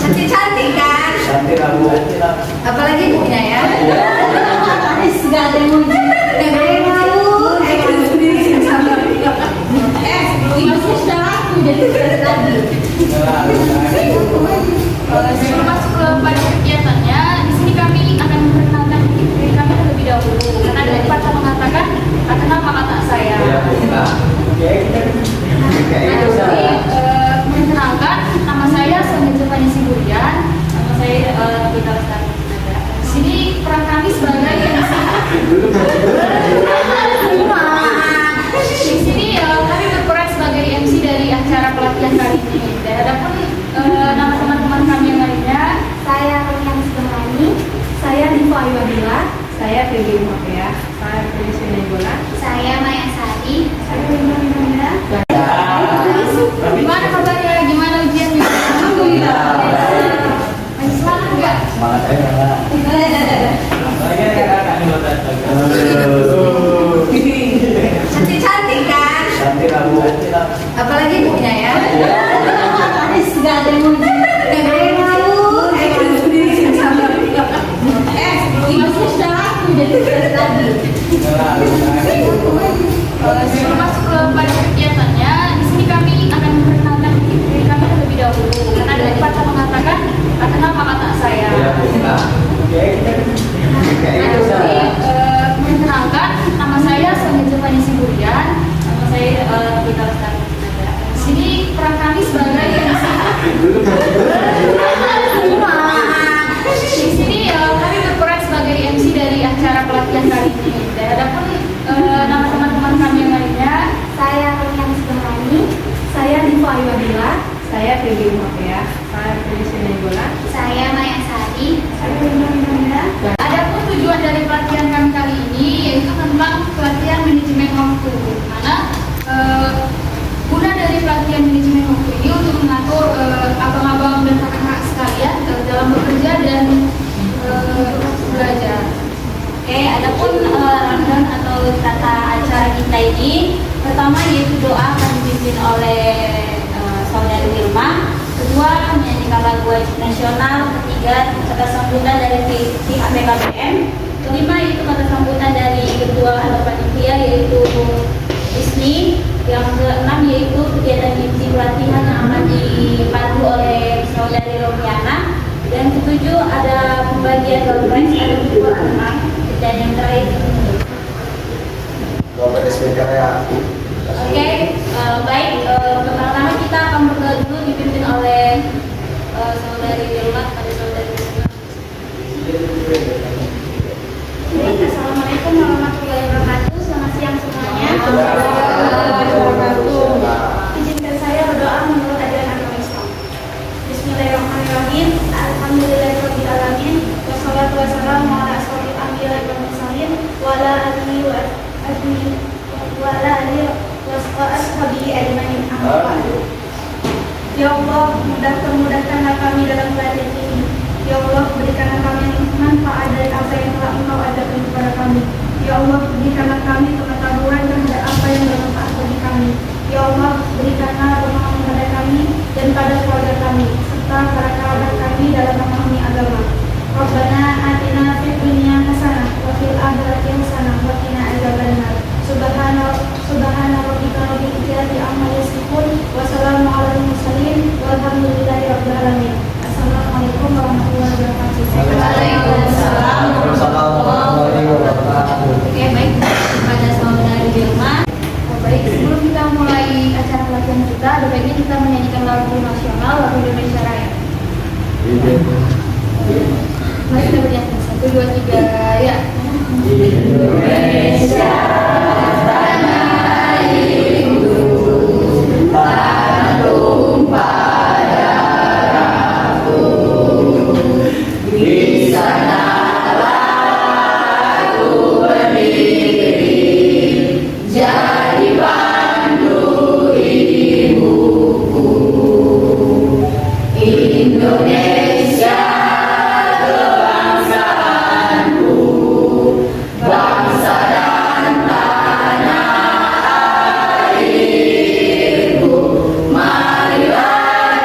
Cantik-cantik kan? Cantik lah Bu. Apalagi ibunya ya. Gak ada yang mau Malu, sendiri sama. masih sudah aku jadi tadi. Sebelum masuk ke pada kegiatannya, di sini kami akan memperkenalkan diri kami terlebih dahulu. Karena dari Pak mengatakan, kenal maka tak saya. Mengenalkan, nama saya Sonia Jepani Siburian. Nama saya Bita Lestari. Di sini peran kami sebagai MC. Di sini kami berperan sebagai MC dari acara pelatihan kali ini. Dan ada pun nama teman-teman kami yang lainnya. Saya Romian Sudahani, Saya Diva Ayuadila. Saya Feby Umapea. Saya Feby Sinaibola. saya Maya Sari, Saya Rina Minanda. Gimana kabarnya? Gimana ujiannya? Alhamdulillah. Masih semangat nggak? Semangat aja. Cantik-cantik kan? Cantik lah Bu. Apalagi ibunya ya. gak ada yang mau Malu, sendiri sama. masih sudah aku jadi tadi. Sebelum masuk ke pada kegiatannya, di sini kami akan memperkenalkan diri kami terlebih dahulu. Karena dari Pak mengatakan, kenal maka tak saya. Mengenalkan, nama saya Sonia Jepani Siburian. Nama saya Bita Lestari. Di sini peran kami sebagai MC. Di sini kami berperan sebagai MC dari acara pelatihan kali ini. Dan ada pun nama teman-teman kami yang lainnya. Saya Romian Sudahani, Saya Diva Ayuadila. Saya Feby Umapea. Saya Feby Sinaibola. saya Maya Sari, Saya Rina Minanda. Adapun tujuan dari pelatihan kami kali ini yaitu tentang pelatihan manajemen waktu. Mana guna dari pelatihan manajemen waktu ini untuk mengatur abang-abang dan kakak-kakak sekalian dalam bekerja dan belajar. Oke, adapun rundown atau tata acara kita ini, pertama yaitu doa akan dipimpin oleh Saudari Wilma, kedua menyanyikan lagu wajib nasional, ketiga kata sambutan dari pihak BKBM, kelima yaitu kata sambutan dari ketua atau panitia yaitu Isni, yang keenam yaitu kegiatan inti pelatihan yang akan dipandu oleh Saudari Romiana, dan ketujuh ada pembagian door prize, ada dua menang, dan yang terakhir Oke, baik. Pertama-tama kita akan berdoa dulu dipimpin oleh Saudari Wilma pada Saudari Wilma. Assalamualaikum warahmatullahi wabarakatuh. Selamat siang semuanya. Izinkan saya berdoa menurut ajaran agama Islam. Bismillahirrahmanirrahim. Alhamdulillahirabbil alamin. Wassalatu wassalamu ala asyrofil anbiya'i wal mursalin wa ala alihi wa ashabihi ajmain. Amma ba'du. Ya Allah, mudahkanlah kami dalam pelatihan ini. Ya Allah, berikanlah kami manfaat dari apa yang telah Engkau ajarkan kepada kami. Ya Allah, berikanlah kami pengetahuan terhadap apa yang bermanfaat bagi kami. Ya Allah, berikanlah pemahaman kepada kami dan pada keluarga kami, serta para kerabat kami dalam memahami agama. Rabbana atina fid dunya hasanah wa fil akhirati hasanah wa qina adzabannar. Subhana rabbika rabbil izzati amma yasifun wa salamun alal mursalin walhamdulillahi rabbil alamin. Assalamualaikum warahmatullahi wabarakatuh. Waalaikumsalam warahmatullahi wabarakatuh. Oke, baik. Kepada Saudari Wilma. Baik, sebelum kita mulai acara pelatihan kita, ada baiknya kita menyanyikan lagu nasional, lagu Indonesia Raya. Mari kita bernyanyi. 1, 2, 3, ya. Indonesia tanah airku, tanah tumpah darahku, di sanalah aku berdiri, jadi pandu ibuku. Indonesia kebangsaanku, bangsa dan tanah airku, marilah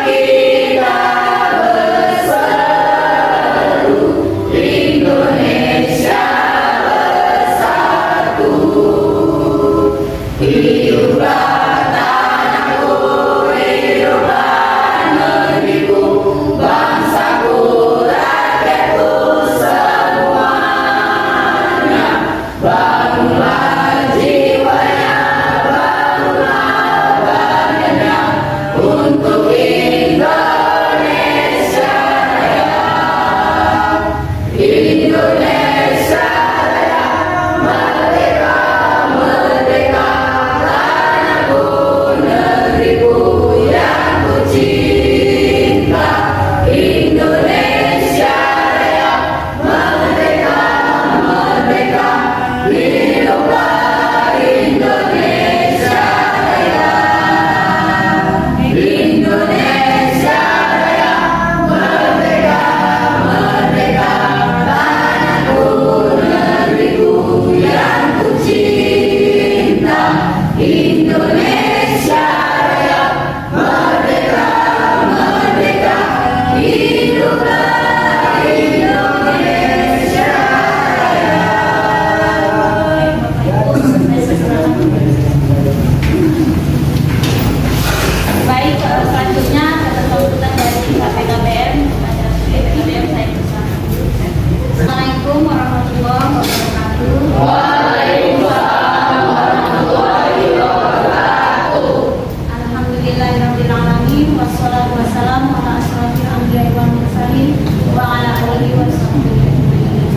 Assalamualaikum warahmatullahi wabarakatuh. Waalaikumsalam warahmatullahi wabarakatuh. Alhamdulillahirabbil alamin wassalatu wassalamu ala asrofil anbiya'i wal mursalin wa ala alihi washabbihi ajmain.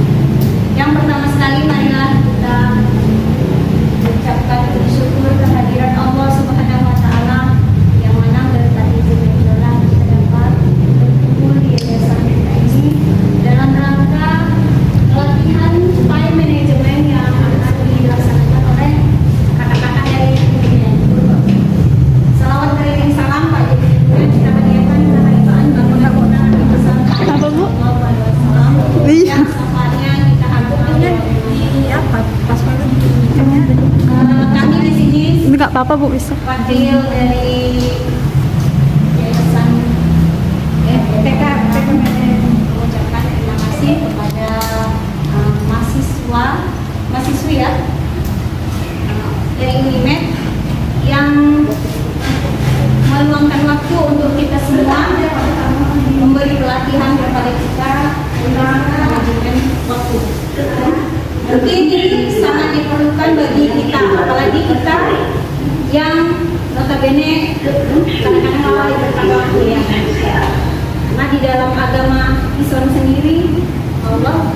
Yang pertama sekali marilah kita ucapkan bersyukur kehadiran Allah Subhanahu wa taala yang mana berkat izin Allah kita dapat berkumpul di yayasan kita ini dalam rangka latihan time management yang akan dilaksanakan oleh kakak-kakak dari Salawat kalian salam Pak Jadi kita hadiahkan keharibaan bangunan Nabi besar Sallallahu alaihi wasallam yang safarnya kita harapkan di apa pas banget kami di sini Enggak apa-apa Bu, bisa. wakil dari yayasan mengucapkan terima kasih kepada mahasiswi ya dari Unimed yang meluangkan waktu untuk kita semua memberi pelatihan kepada kita tentang manajemen waktu. Mungkin ini sangat diperlukan bagi kita, apalagi kita yang notabene kadang-kadang lalai bertanggung waktu ya. Karena di dalam agama Islam sendiri Allah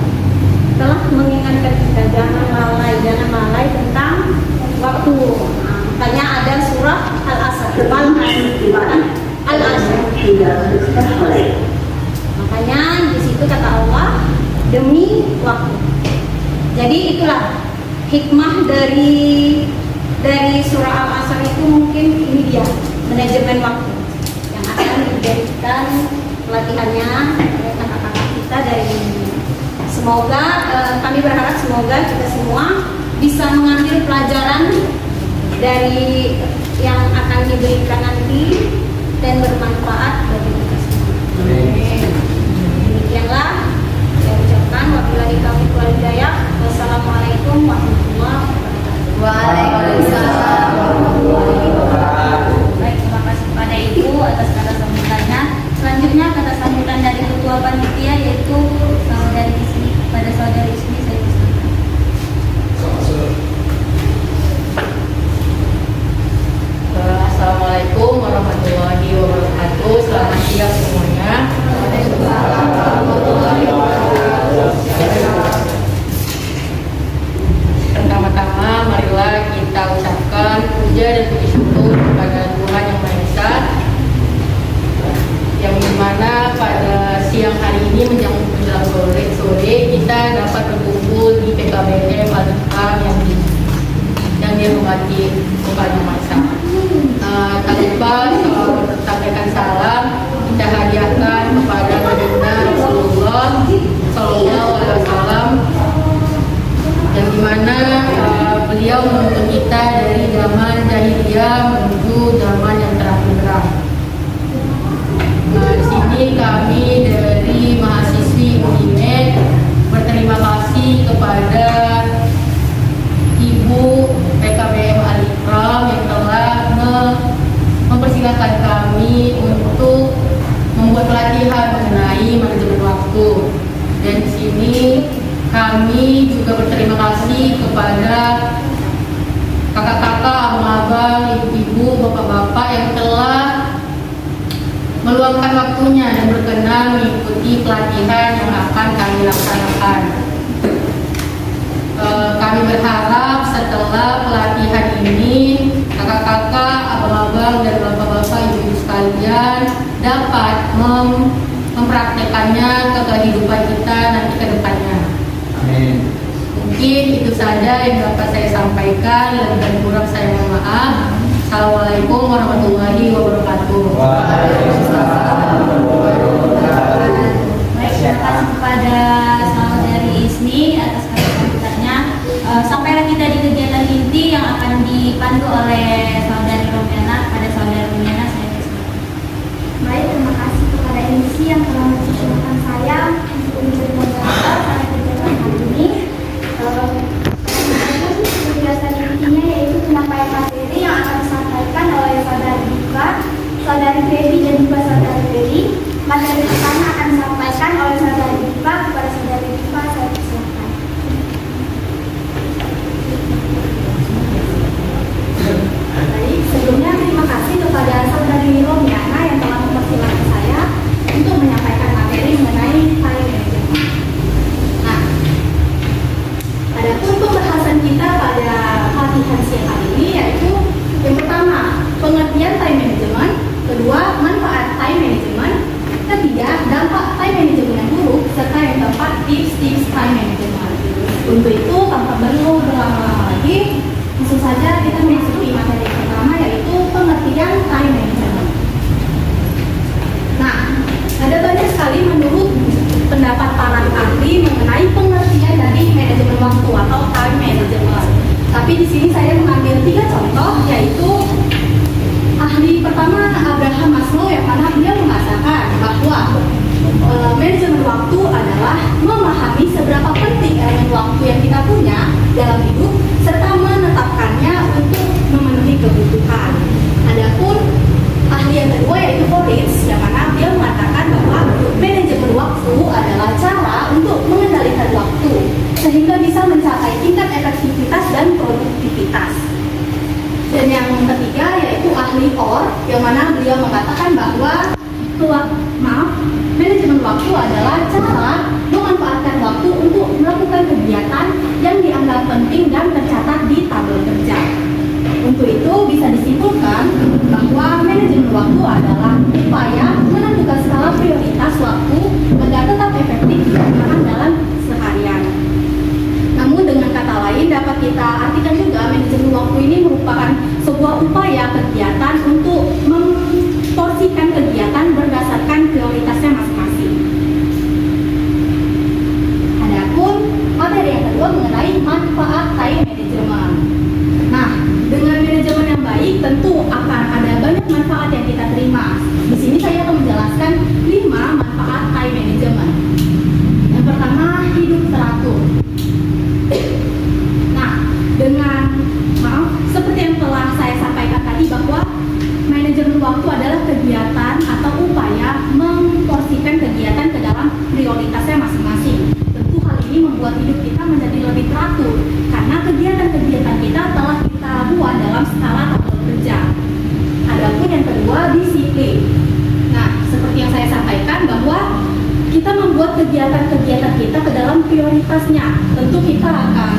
telah mengingatkan kita jangan lalai tentang waktu. Makanya ada surah Al-Asr, Al-Asr. Makanya di situ kata Allah demi waktu. Jadi itulah hikmah dari surah Al-Asr itu mungkin ini dia manajemen waktu yang akan dijadikan pelatihannya oleh kakak-kakak kita dari ini. Semoga kami berharap semoga kita semua bisa mengambil pelajaran dari yang akan diberikan nanti dan bermanfaat bagi kita semua. Demikianlah saya ucapkan wabillahi taufiq wal hidayah. Wassalamualaikum warahmatullahi wabarakatuh. Waalaikumsalam warahmatullahi wabarakatuh. Baik, terima kasih kepada Ibu atas kata sambutannya. Selanjutnya kata sambutan dari Ketua Panitia yaitu saudari Ismi. Pada saudari Ismi saya persilakan. Assalamualaikum warahmatullahi wabarakatuh. Selamat siang semuanya. Pertama-tama marilah kita ucapkan puja dan puji syukur kepada Tuhan Yang Maha Esa, yang dimana pada siang hari ini menjelang sore kita dapat berkumpul di PKBM Al-Hikam yang dihormati Tuhan Yang Maha Esa. Tak lupa sampaikan salam kita hadiahkan kepada baginda Rasulullah Sallallahu Alaihi Wasallam, yang dimana beliau menuntun kita dari zaman jahiliyah menuju zaman yang terang benderang. Di sini kami dari mahasiswi Unimed berterima kasih kepada Ibu PKBM Al-Ikram yang telah mempersilahkan kami untuk membuat pelatihan mengenai manajemen waktu. Dan di sini kami juga berterima kasih kepada kakak-kakak, abang-abang, ibu-ibu, bapak-bapak yang telah meluangkan waktunya dan berkenan mengikuti pelatihan yang akan kami laksanakan. Kami berharap setelah pelatihan ini kakak-kakak, abang-abang, dan bapak-bapak, ibu-ibu sekalian dapat mempraktekannya ke kehidupan kita nanti ke depannya. Amin. Mungkin itu saja yang dapat saya sampaikan. Lebih dan kurang saya mohon maaf. Assalamualaikum warahmatullahi wabarakatuh. Waalaikumsalam warahmatullahi wabarakatuh. Baik, terima kasih kepada saudari Ismi atas kata sambutannya. Sampailah kita di kegiatan inti yang akan dipandu oleh saudari Romiana. Pada saudari Romiana saya persilakan. Baik, terima kasih kepada MC yang telah mempersilahkan saya untuk menjadi moderator pada kegiatan hari ini. Kegiatan intinya yaitu penyampaian materi yang akan disampaikan oleh saudari Diva, saudari Feby dan juga saudari Feby. Materi pertama akan disampaikan oleh saudari Diva kepada saudari Diva. Saya persilakan. tips-tips time management. Untuk itu, tanpa perlu berlama-lama lagi, langsung saja kita memasuki materi pertama, yaitu pengertian time management. Nah, ada banyak sekali menurut pendapat para ahli mengenai pengertian dari manajemen waktu atau time management. Tapi di sini saya mengambil 3 contoh, yaitu ahli pertama Abraham Maslow, yang mana dia mengatakan bahwa manajemen waktu adalah memahami seberapa penting elemen waktu yang kita punya dalam hidup serta menetapkannya untuk memenuhi kebutuhan. Adapun ahli yang kedua yaitu Moritz, yang mana dia mengatakan bahwa manajemen waktu adalah cara untuk mengendalikan waktu sehingga bisa mencapai tingkat efektivitas dan produktivitas. Dan yang ketiga yaitu ahli Orr, yang mana beliau mengatakan bahwa manajemen waktu adalah cara memanfaatkan waktu untuk melakukan kegiatan yang dianggap penting dan tercatat di tabel kerja. Untuk itu bisa disimpulkan bahwa manajemen waktu adalah upaya menentukan skala prioritas waktu agar tetap efektif digunakan dalam seharian. Namun dengan kata lain dapat kita artikan juga manajemen waktu ini merupakan sebuah upaya kegiatan untuk memporsikan kegiatan berdasarkan prioritasnya masing-masing. Adapun materi yang kedua mengenai manfaat time management. Nah, dengan manajemen yang baik tentu akan ada banyak manfaat yang kita terima. Di sini saya akan menjelaskan 5 manfaat time management. Yang pertama, hidup teratur. Nah, seperti yang telah saya sampaikan tadi bahwa manajemen waktu adalah kegiatan atau upaya memporsikan kegiatan ke dalam prioritasnya masing-masing. Tentu hal ini membuat hidup kita menjadi lebih teratur karena kegiatan-kegiatan kita telah kita buat dalam skala tabel kerja. Adapun yang kedua, disiplin. Nah, seperti yang saya sampaikan bahwa kita membuat kegiatan-kegiatan kita ke dalam prioritasnya. Tentu kita akan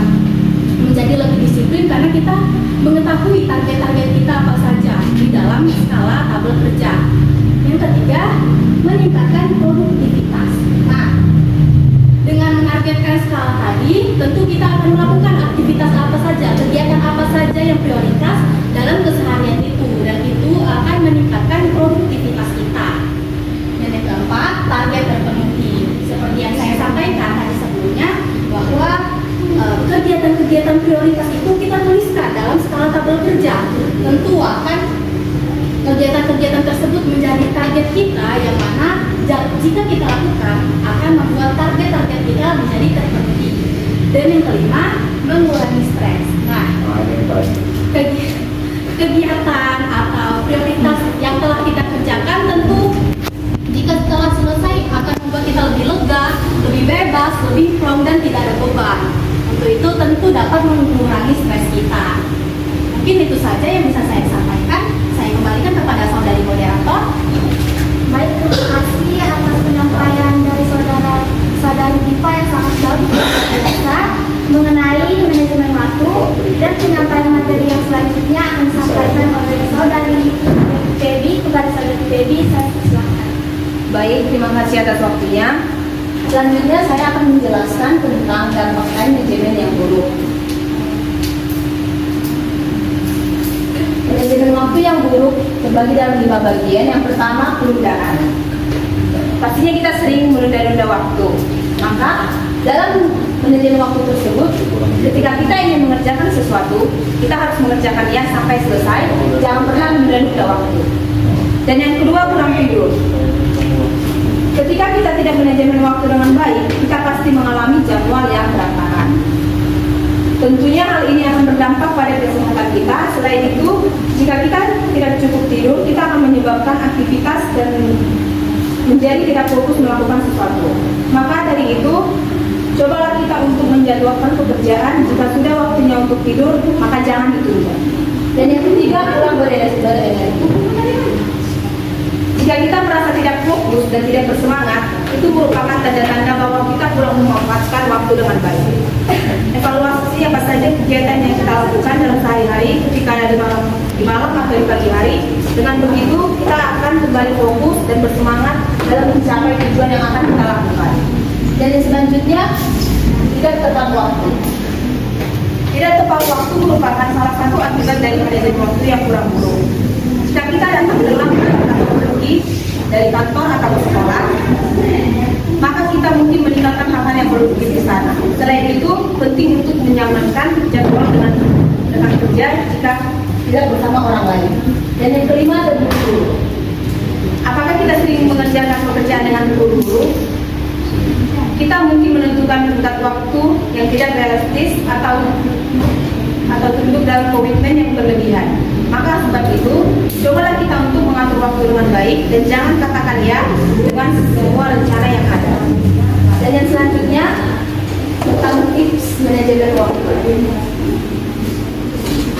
menjadi lebih disiplin karena kita mengetahui target-target kita apa saja di dalam skala tabel kerja. Yang ketiga, meningkatkan produktivitas. Nah, dengan menargetkan skala tadi, tentu kita akan melakukan aktivitas apa saja, kegiatan apa saja yang prioritas dalam keseharian itu, dan itu akan meningkatkan produktivitas kita. Dan yang keempat, target terpenuhi. Seperti yang saya sampaikan tadi sebelumnya, bahwa kegiatan-kegiatan prioritas itu kita tuliskan dalam skala tabel kerja. Tentu akan kegiatan-kegiatan tersebut menjadi target kita, yang mana jika kita lakukan akan membuat target-target kita menjadi terpenuhi. Dan yang kelima, mengurangi stres. Nah, kegiatan atau prioritas yang telah kita kerjakan tentu jika setelah selesai akan membuat kita lebih lega, lebih bebas, lebih plong dan tidak ada beban. Untuk itu tentu dapat mengurangi stres kita. Mungkin itu saja yang bisa saya sampaikan. Saya kembalikan kepada saudari moderator. Baik, terima kasih atas penyampaian dari saudari Diva yang sangat bagus mengenai manajemen waktu, dan penyampaian materi yang selanjutnya akan disampaikan oleh saudari Baby. Kepada saudari Baby, saya silakan. Baik, terima kasih atas waktunya. Selanjutnya saya akan menjelaskan tentang dampak time management yang buruk. Manajemen waktu yang buruk terbagi dalam 5 bagian. Yang pertama, penundaan. Pastinya kita sering menunda-nunda waktu. Maka dalam manajemen waktu tersebut, ketika kita ingin mengerjakan sesuatu, kita harus mengerjakannya sampai selesai. Jangan pernah menunda-nunda waktu. Dan yang kedua, kurang tidur. Ketika kita tidak manajemen waktu dengan baik, kita pasti mengalami jadwal yang berantakan. Tentunya hal ini akan berdampak pada kesehatan kita. Selain itu, jika kita tidak cukup tidur, kita akan menyebabkan aktivitas dan menjadi tidak fokus melakukan sesuatu. Maka dari itu, cobalah kita untuk menjadwalkan pekerjaan. Jika sudah waktunya untuk tidur, maka jangan ditunda. Dan yang ketiga, kurang berenergi. Jika kita merasa tidak fokus dan tidak bersemangat, itu merupakan tanda-tanda bahwa kita kurang memanfaatkan waktu dengan baik. Evaluasi apa saja kegiatan yang kita lakukan dalam sehari-hari, ketika ada di malam atau di pagi hari. Dengan begitu, kita akan kembali fokus dan bersemangat dalam mencapai tujuan yang akan kita lakukan. Dan yang selanjutnya, tidak tepat waktu. Tidak tepat waktu merupakan salah satu akibat dari manajemen waktu yang kurang buruk. Jika kita datang terlambat atau pergi dari kantor atau sekolah, maka kita mungkin meninggalkan hal-hal yang produktif di sana. Selain itu, penting untuk menyamankan jadwal dengan rekan kerja jika Tidak bersama orang lain. Dan yang kelima, terburu-buru. apakah kita sering mengerjakan pekerjaan dengan terburu-buru? Kita mungkin menentukan tenggat waktu yang tidak realistis atau tunduk dalam komitmen yang berlebihan. Maka sebab itu, cobalah kita untuk mengatur waktu dengan baik dan jangan katakan ya dengan semua rencana yang ada. Dan yang selanjutnya, tentang tips manajemen waktu.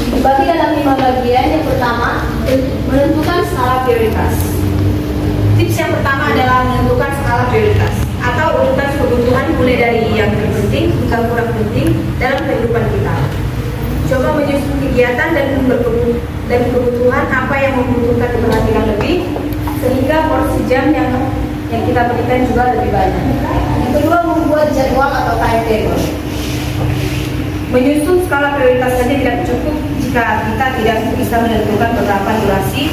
Dibagi dalam 5 bagian. Yang pertama, menentukan skala prioritas. Tips yang pertama adalah menentukan skala prioritas atau urutan kebutuhan mulai dari yang terpenting hingga kurang penting dalam kehidupan kita. Coba menyusun kegiatan dan kebutuhan apa yang membutuhkan perhatian lebih sehingga porsi jam yang kita berikan juga lebih banyak. Yang kedua, membuat jadwal atau timetable. Menyusun skala prioritas saja tidak cukup jika kita tidak bisa menentukan beberapa durasi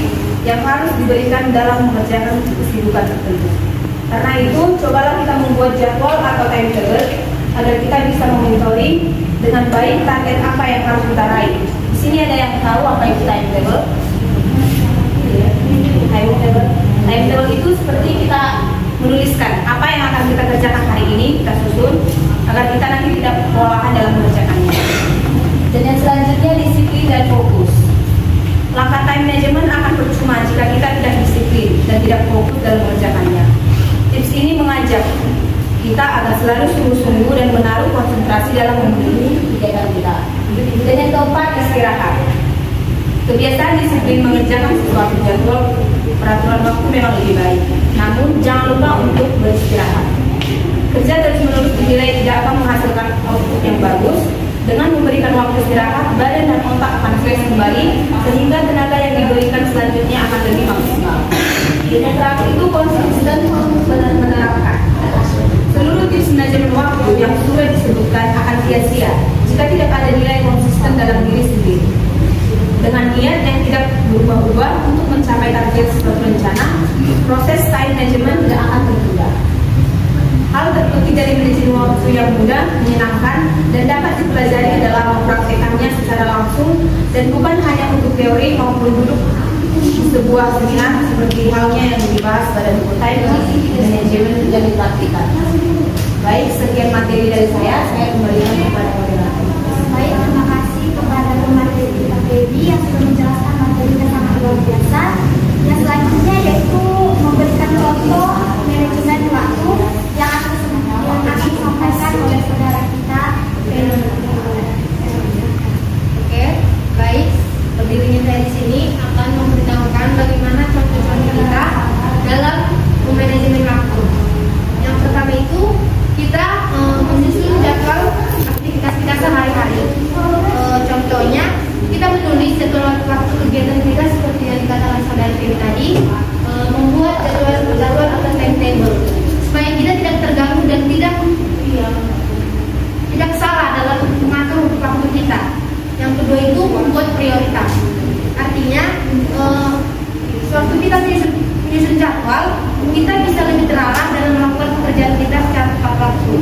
yang harus diberikan dalam mengerjakan kesibukan tertentu. Karena itu, cobalah kita membuat jadwal atau timetable agar kita bisa memonitoring dengan baik target apa yang harus kita raih. Di sini ada yang tahu apa itu timetable? Timetable itu seperti kita menuliskan apa yang akan kita kerjakan hari ini, kita susun agar kita nanti tidak kewalahan dalam mengerjakannya. Dan yang selanjutnya, disiplin dan fokus. Langkah time management akan percuma jika kita tidak disiplin dan tidak fokus dalam mengerjakannya. Tips ini mengajak kita agar selalu sungguh-sungguh dan menaruh konsentrasi dalam memenuhi kegiatan kita. Dan yang keempat, Istirahat. Kebiasaan disiplin mengerjakan sesuatu jadwal peraturan waktu memang lebih baik. Namun jangan lupa untuk beristirahat. Kerja terus-menerus dinilai tidak akan menghasilkan output yang bagus. Dengan memberikan waktu istirahat, badan dan otak akan fresh kembali sehingga tenaga yang diberikan selanjutnya akan lebih maksimal. Dan yang terakhir itu konsisten menerapkan. Seluruh tips manajemen waktu yang sudah disebutkan akan sia-sia jika tidak ada nilai konsisten dalam diri sendiri. Dengan niat yang tidak berubah-ubah untuk mencapai target sesuai rencana, proses time management tidak akan tertunda. Hal terpenting dari manajemen waktu yang mudah, menyenangkan, dan dapat dipelajari adalah mempraktekannya secara langsung dan bukan hanya untuk teori maupun duduk di sebuah seminar seperti halnya yang dibahas pada buku time management dan dipraktikkan. Baik, sekian materi dari saya kembalikan kepada moderator. Baik, terima kasih kepada pemateri kita Baby yang sudah menjelaskan materinya sangat luar biasa. Yang selanjutnya yaitu memberikan contoh manajemen waktu yang akan disampaikan oleh saudara kita. Oke, baik. Berdirinya saya di sini akan memberitahukan bagaimana contoh-contoh kita dalam memanajemen waktu. Yang pertama itu kita menyusun jadwal aktivitas kita sehari-hari. Contohnya kita menulis jadwal waktu kegiatan kita seperti yang dikatakan saudara Dewi tadi, membuat jadwal atau timetable supaya kita tidak terganggu dan tidak salah dalam mengatur waktu kita. Yang kedua itu membuat prioritas. Artinya sewaktu kita menyusun jadwal, kita bisa lebih terarah dalam melakukan pekerjaan kita secara tepat waktu.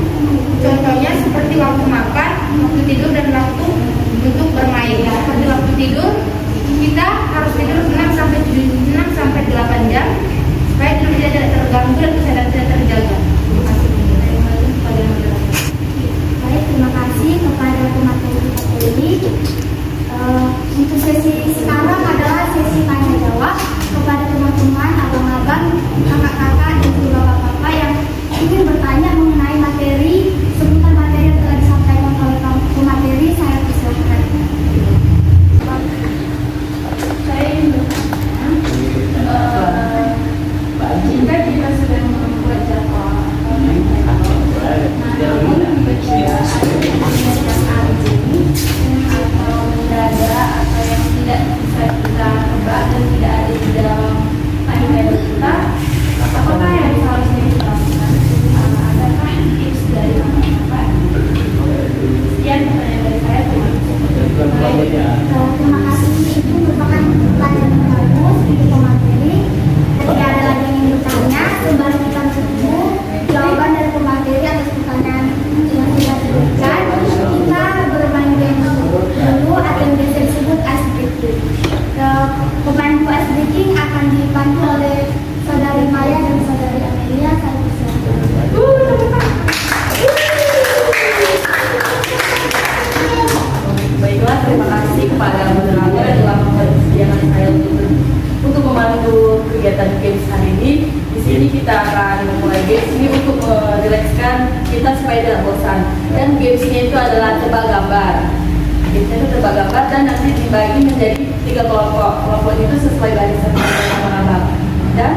Contohnya seperti waktu makan, waktu tidur, dan waktu untuk bermain. Seperti waktu tidur, kita harus tidur 6 sampai 8 jam supaya tidur kita tidak terganggu dan kesehatan tidak terjaga. Terima kasih. Baik, terima kasih kepada pemateri kita Baby. Untuk sesi sekarang adalah sesi tanya jawab kepada teman-teman, abang-abang, kakak-kakak, dan juga bapak-bapak yang ingin bertanya mengenai materi seputar materi yang telah disampaikan oleh pemateri. Saya persilakan. Saya ingin bertanya, jika kita sudah membuat jadwal, namun tiba-tiba ada yang atau mendadak atau yang tidak supaya tidak bosan. Dan gamesnya itu adalah tebak gambar. Gamesnya itu tebak gambar dan nanti dibagi menjadi 3 kelompok. Kelompok itu sesuai barisan abang-abang. Dan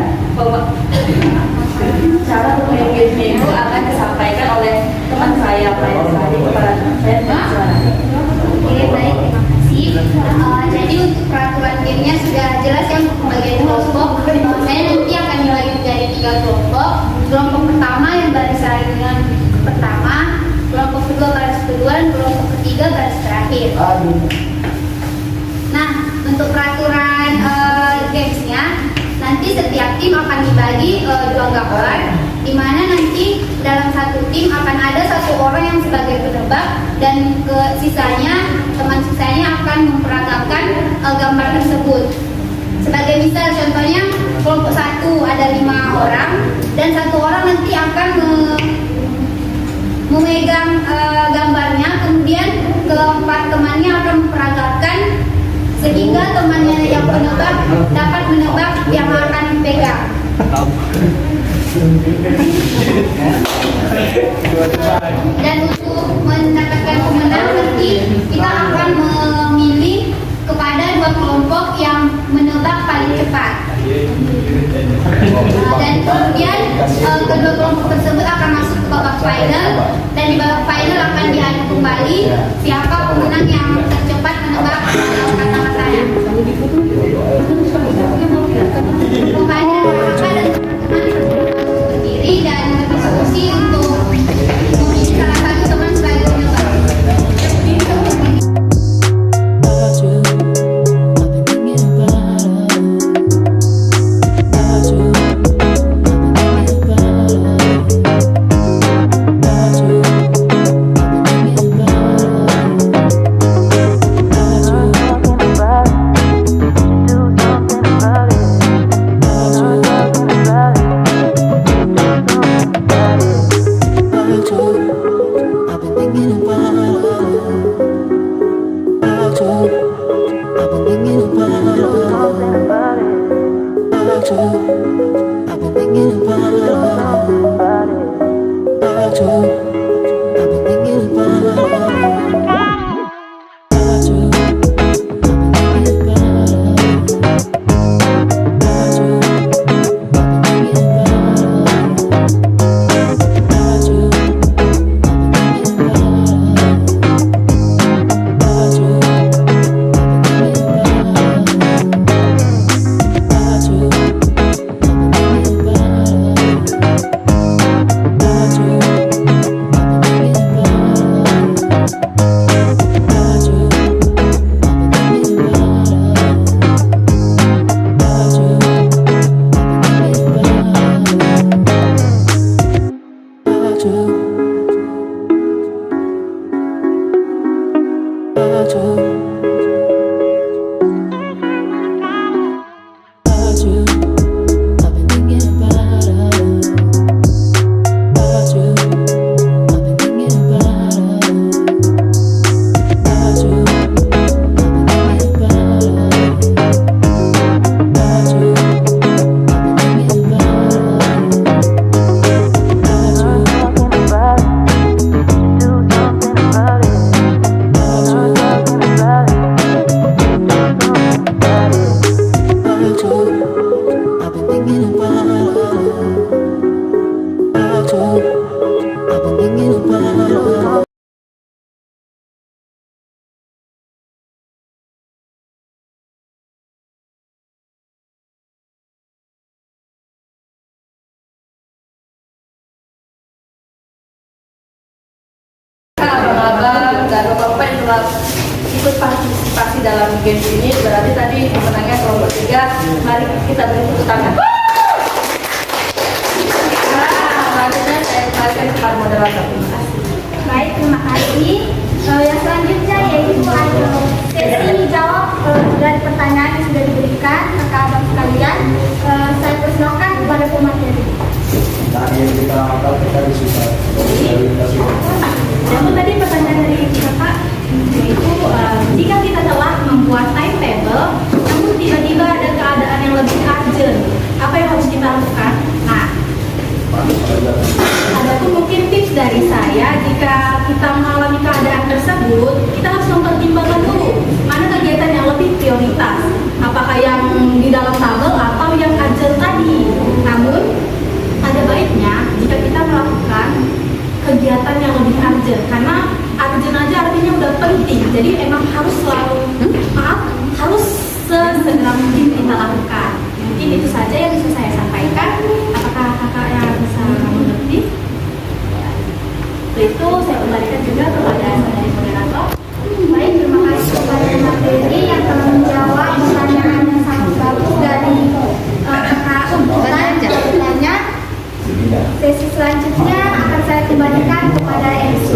cara bermain gamesnya itu akan disampaikan oleh teman saya, klien saya kepada saya dan Oke, baik, terima kasih. Jadi untuk peraturan gamenya sudah jelas ya untuk pembagian kelompok. Saya nanti akan dibagi menjadi 3 kelompok. Kelompok pertama yang baris saringan pertama, kelompok kedua baris kedua, dan kelompok ketiga baris terakhir. Nah, untuk peraturan gamesnya, nanti setiap tim akan dibagi 2 gambar, di mana nanti dalam satu tim akan ada 1 orang yang sebagai penebak dan teman sisanya akan memperagakan gambar tersebut. Sebagai misal contohnya kelompok 1 ada 5 orang dan 1 orang nanti akan memegang gambarnya, kemudian keempat temannya akan memperagakan sehingga temannya yang penebak dapat menebak yang akan dipegang. Dan untuk mendapatkan pemenang nanti kita akan memilih kepada 2 kelompok yang menebak paling cepat. Dan kemudian kedua kelompok tersebut akan masuk ke babak final, dan di babak final akan diadu kembali siapa pemenang yang tercepat menebak kata-katanya. Kepada kakak dan teman-teman berdiri dan berdiskusi untuk memilih salah satu teman sebagai penebak. Ikut partisipasi dalam game ini, berarti tadi pemenangnya kelompok 3. Mari kita beri tepuk tangan. Selanjutnya saya kembalikan kepada moderator. Terima kasih. Baik, terima kasih. Yang selanjutnya yaitu ada sesi jawab dari pertanyaan yang sudah diberikan kakak abang sekalian. Saya persilakan kepada pemateri. Yang kita angkat kita bisa Namun tadi pertanyaan dari kakak yaitu jika kita telah membuat timetable, namun tiba-tiba ada keadaan yang lebih urgent, apa yang harus kita lakukan? Nah, ada tuh mungkin tips dari saya saya jika kita mengalami keadaan tersebut, kita harus mempertimbangkan dulu mana kegiatan yang lebih prioritas, apakah yang di dalam tabel atau yang urgent tadi. Namun ada baiknya jika kita melakukan kegiatan yang lebih urgent, karena urgent aja artinya udah penting, jadi emang harus selalu harus sesegera mungkin kita lakukan. Mungkin itu saja yang bisa saya sampaikan. Apakah kakak yang bisa mengerti? Itu saya kembalikan juga kepada saudari moderator. Baik, terima kasih kepada materi yang telah menjawab pertanyaan yang sangat bagus dari kakak bertanya. Sesi selanjutnya akan saya kembalikan kepada MC.